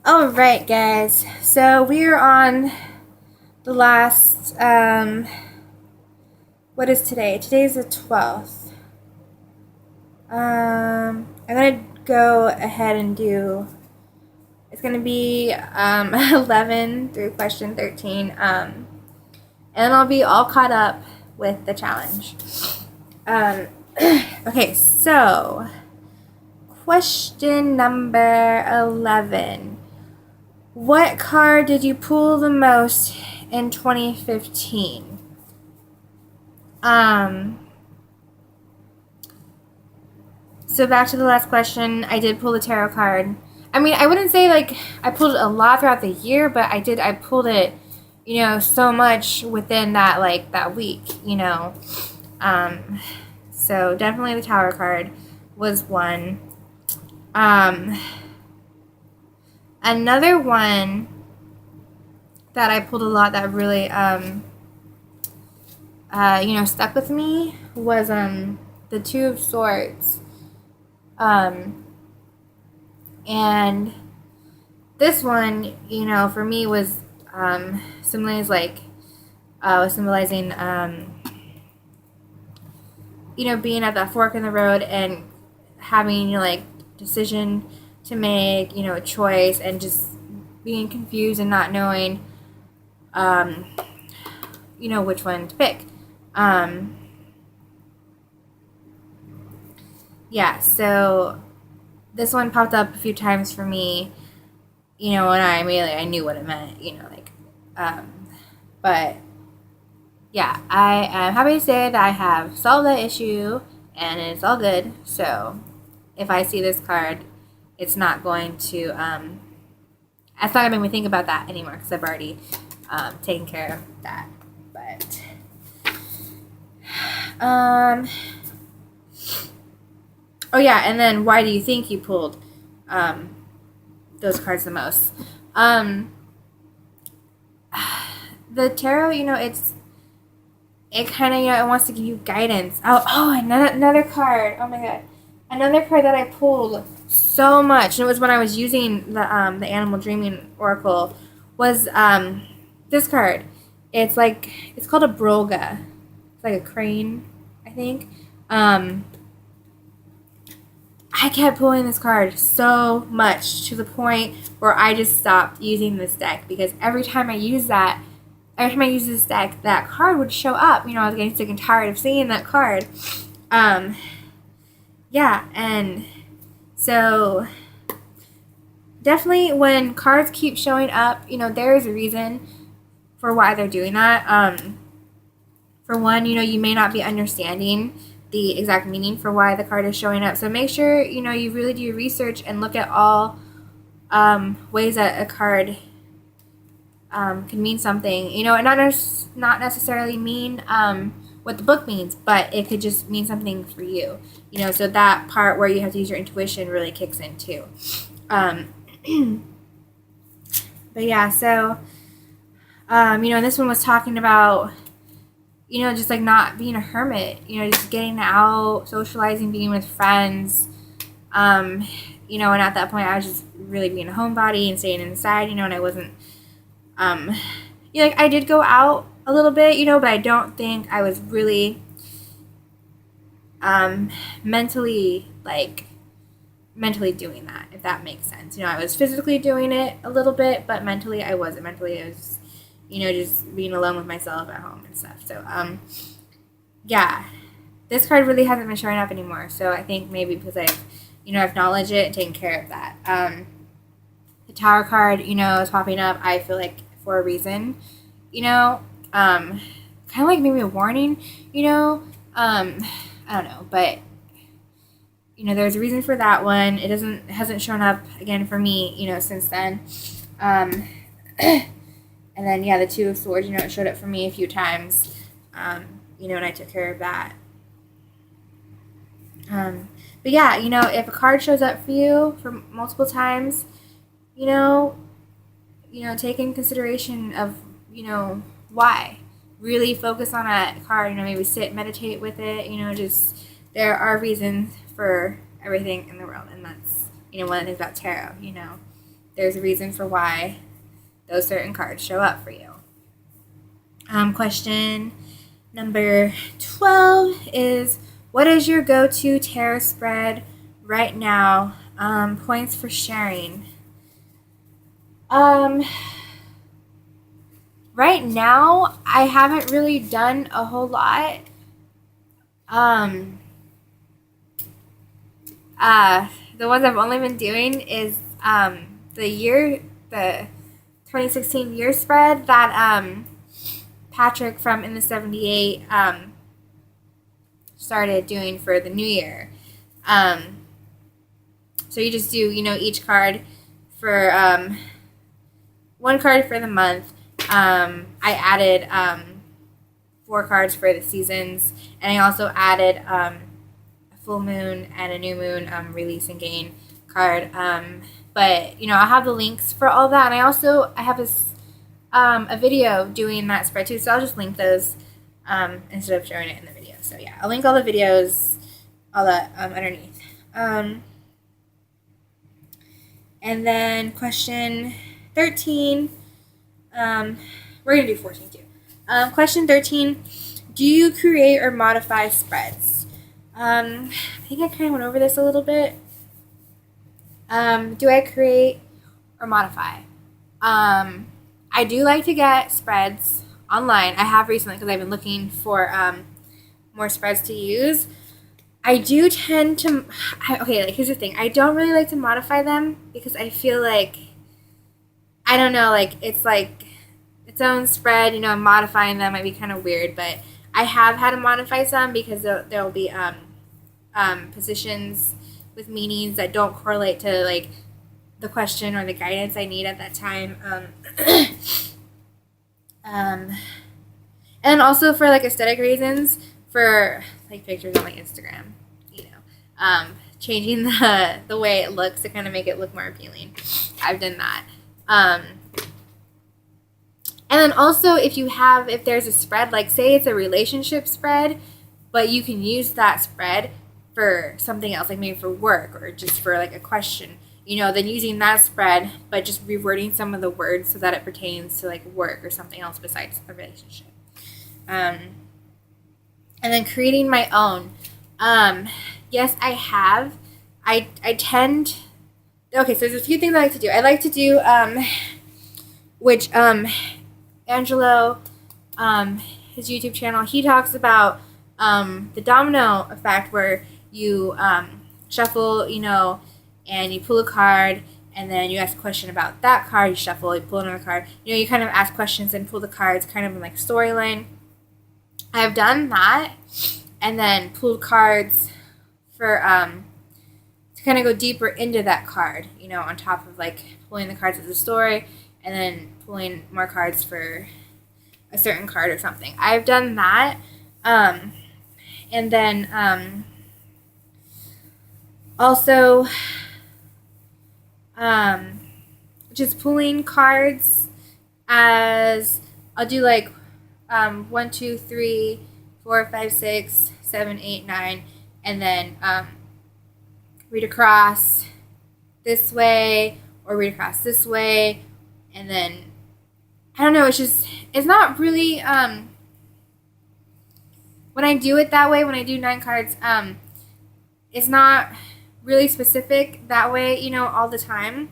All right, guys. So we are on the last. What is today? Today's the 12th. I'm gonna go ahead and do. It's gonna be 11 through question 13. And I'll be all caught up with the challenge. Um, okay, so question number 11. What card did you pull the most in 2015? Um, so back to the last question, I did pull the tarot card. I mean, I wouldn't say like I pulled it a lot throughout the year, but I pulled it, so much within that week. Um, so definitely the Tower card was one. Um, Another one that I pulled a lot that really stuck with me was the Two of Swords. And this one, for me was symbolizing being at that fork in the road and having decision to make, a choice, and just being confused and not knowing which one to pick. Yeah, so this one popped up a few times for me, and I knew what it meant, but yeah, I am happy to say that I have solved that issue and it's all good. So if I see this card, it's not going to, it's not going to make me think about that anymore because I've already taken care of that. But, oh yeah, and then why do you think you pulled those cards the most? The tarot, it kind of, it wants to give you guidance. Another card. Oh my god. Another card that I pulled so much, and it was when I was using the Animal Dreaming Oracle, was this card. It's called a Brolga. It's like a crane, I think. I kept pulling this card so much to the point where I just stopped using this deck, because every time I use this deck, that card would show up. I was getting sick and tired of seeing that card. Yeah, and so definitely when cards keep showing up, there is a reason for why they're doing that. For one, you may not be understanding the exact meaning for why the card is showing up. So make sure, you really do your research and look at all ways that a card can mean something, and not necessarily mean what the book means, but it could just mean something for you, so that part where you have to use your intuition really kicks in too. But yeah, so and this one was talking about just like not being a hermit, just getting out, socializing, being with friends, and at that point I was just really being a homebody and staying inside, and I wasn't I did go out a little bit, but I don't think I was really mentally doing that, if that makes sense. I was physically doing it a little bit, but mentally I wasn't. Mentally I was, just being alone with myself at home and stuff. So yeah, this card really hasn't been showing up anymore. So I think maybe because I've acknowledged it and taken care of that. The Tower card, is popping up, I feel like, for a reason, kind of like maybe a warning, I don't know, but there's a reason for that one. It hasn't shown up again for me, since then. And then yeah, the Two of Swords, it showed up for me a few times, and I took care of that. But yeah, if a card shows up for you for multiple times, take in consideration of, why. Really focus on that card, maybe sit, meditate with it, just, there are reasons for everything in the world, and that's, one of the things about tarot, there's a reason for why those certain cards show up for you. Question number 12 is, what is your go-to tarot spread right now? Points for sharing. Right now, I haven't really done a whole lot. The ones I've only been doing is the 2016 year spread that Patrick from In the 78 started doing for the new year. So you just do, each card for one card for the month. I added 4 cards for the seasons, and I also added a full moon and a new moon release and gain card. But I'll have the links for all that, and I have a video doing that spread too, so I'll just link those instead of showing it in the video. So yeah, I'll link all the videos, all that underneath. And then question 13, we're going to do 14 too. Question 13, do you create or modify spreads? I think I kind of went over this a little bit. Do I create or modify? I do like to get spreads online. I have recently because I've been looking for more spreads to use. I do tend to, here's the thing. I don't really like to modify them because I feel like, I don't know, it's like its own spread, modifying them might be kind of weird, but I have had to modify some because there'll be positions with meanings that don't correlate to the question or the guidance I need at that time. And then also for aesthetic reasons, for pictures on Instagram, changing the way it looks to kind of make it look more appealing. I've done that. And then also if there's a spread, say it's a relationship spread, but you can use that spread for something else, maybe for work or just for a question, then using that spread, but just rewording some of the words so that it pertains to work or something else besides a relationship. And then creating my own. Yes, I have. I tend. Okay, so there's a few things I like to do. I like to do, which Angelo, his YouTube channel, he talks about the domino effect, where you shuffle, and you pull a card, and then you ask a question about that card. You shuffle, you pull another card. You kind of ask questions and pull the cards, kind of in storyline. I've done that, and then pulled cards for to kind of go deeper into that card, on top of pulling the cards of the story, and then pulling more cards for a certain card or something. I've done that, and then also just pulling cards as I'll do 1, 2, 3, 4, 5, 6, 7, 8, 9, and then read across this way or read across this way, and then I don't know, it's not really when I do it that way, when I do 9 cards, it's not really specific that way, all the time.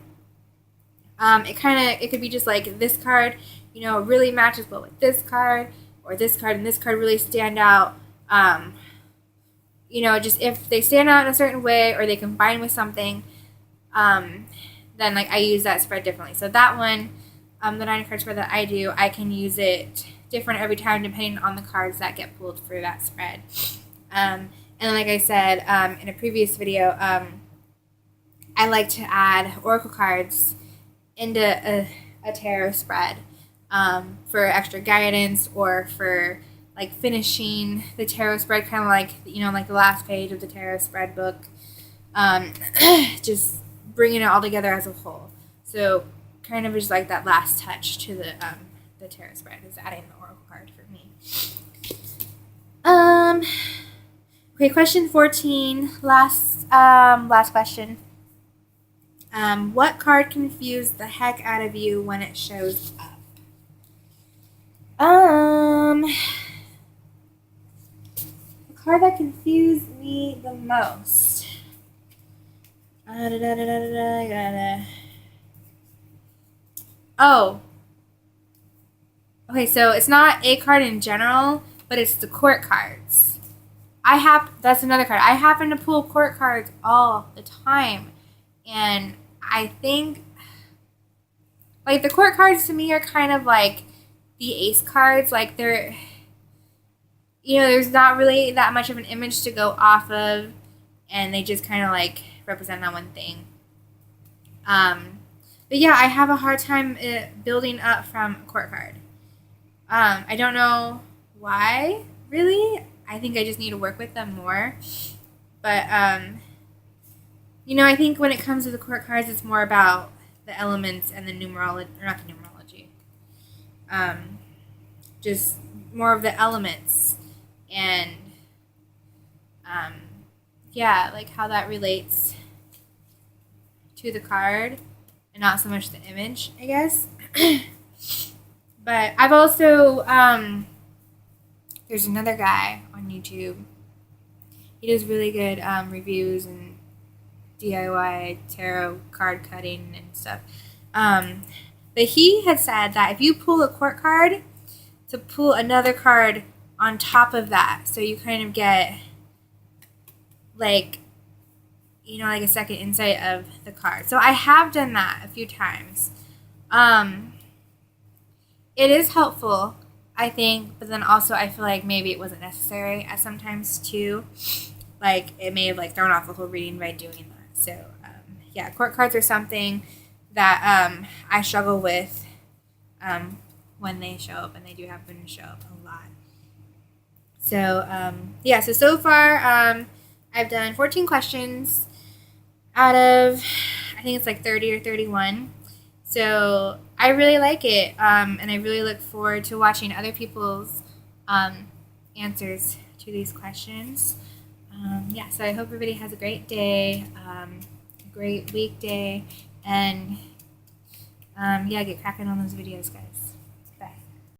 It could be just this card, really matches well with this card, or this card and this card really stand out. Just if they stand out in a certain way or they combine with something, then I use that spread differently. So that one, the 9 card spread that I do, I can use it different every time depending on the cards that get pulled for that spread. And like I said in a previous video, I like to add oracle cards into a tarot spread for extra guidance, or for finishing the tarot spread, kind of the last page of the tarot spread book, just bringing it all together as a whole. So kind of just that last touch to the tarot spread is adding the oracle card for me. Okay, question 14, last question. What card confused the heck out of you when it shows up? The card that confused me the most. Oh. Okay, so it's not a card in general, but it's the court cards. That's another card. I happen to pull court cards all the time. And I think, like, the court cards to me are kind of like the ace cards. Like, they're, there's not really that much of an image to go off of, and they just kind of, like, represent that one thing. But yeah, I have a hard time building up from a court card. I don't know why, really. I think I just need to work with them more. But, I think when it comes to the court cards, it's more about the elements and the numerology, or not the numerology. Just more of the elements and, like how that relates to the card and not so much the image, I guess. But I've also, there's another guy on YouTube. He does really good reviews and DIY tarot card cutting and stuff. But he had said that if you pull a court card, to pull another card on top of that. So you kind of get, like, like a second insight of the card. So I have done that a few times. It is helpful, I think, but then also I feel like maybe it wasn't necessary at sometimes too. Like, it may have, like, thrown off the whole reading by doing that. So, yeah, court cards are something that I struggle with when they show up, and they do happen to show up a lot. So, yeah, so far I've done 14 questions out of, I think it's like 30 or 31. So I really like it, and I really look forward to watching other people's answers to these questions. Yeah, so I hope everybody has a great day, a great weekday, and yeah, get cracking on those videos, guys.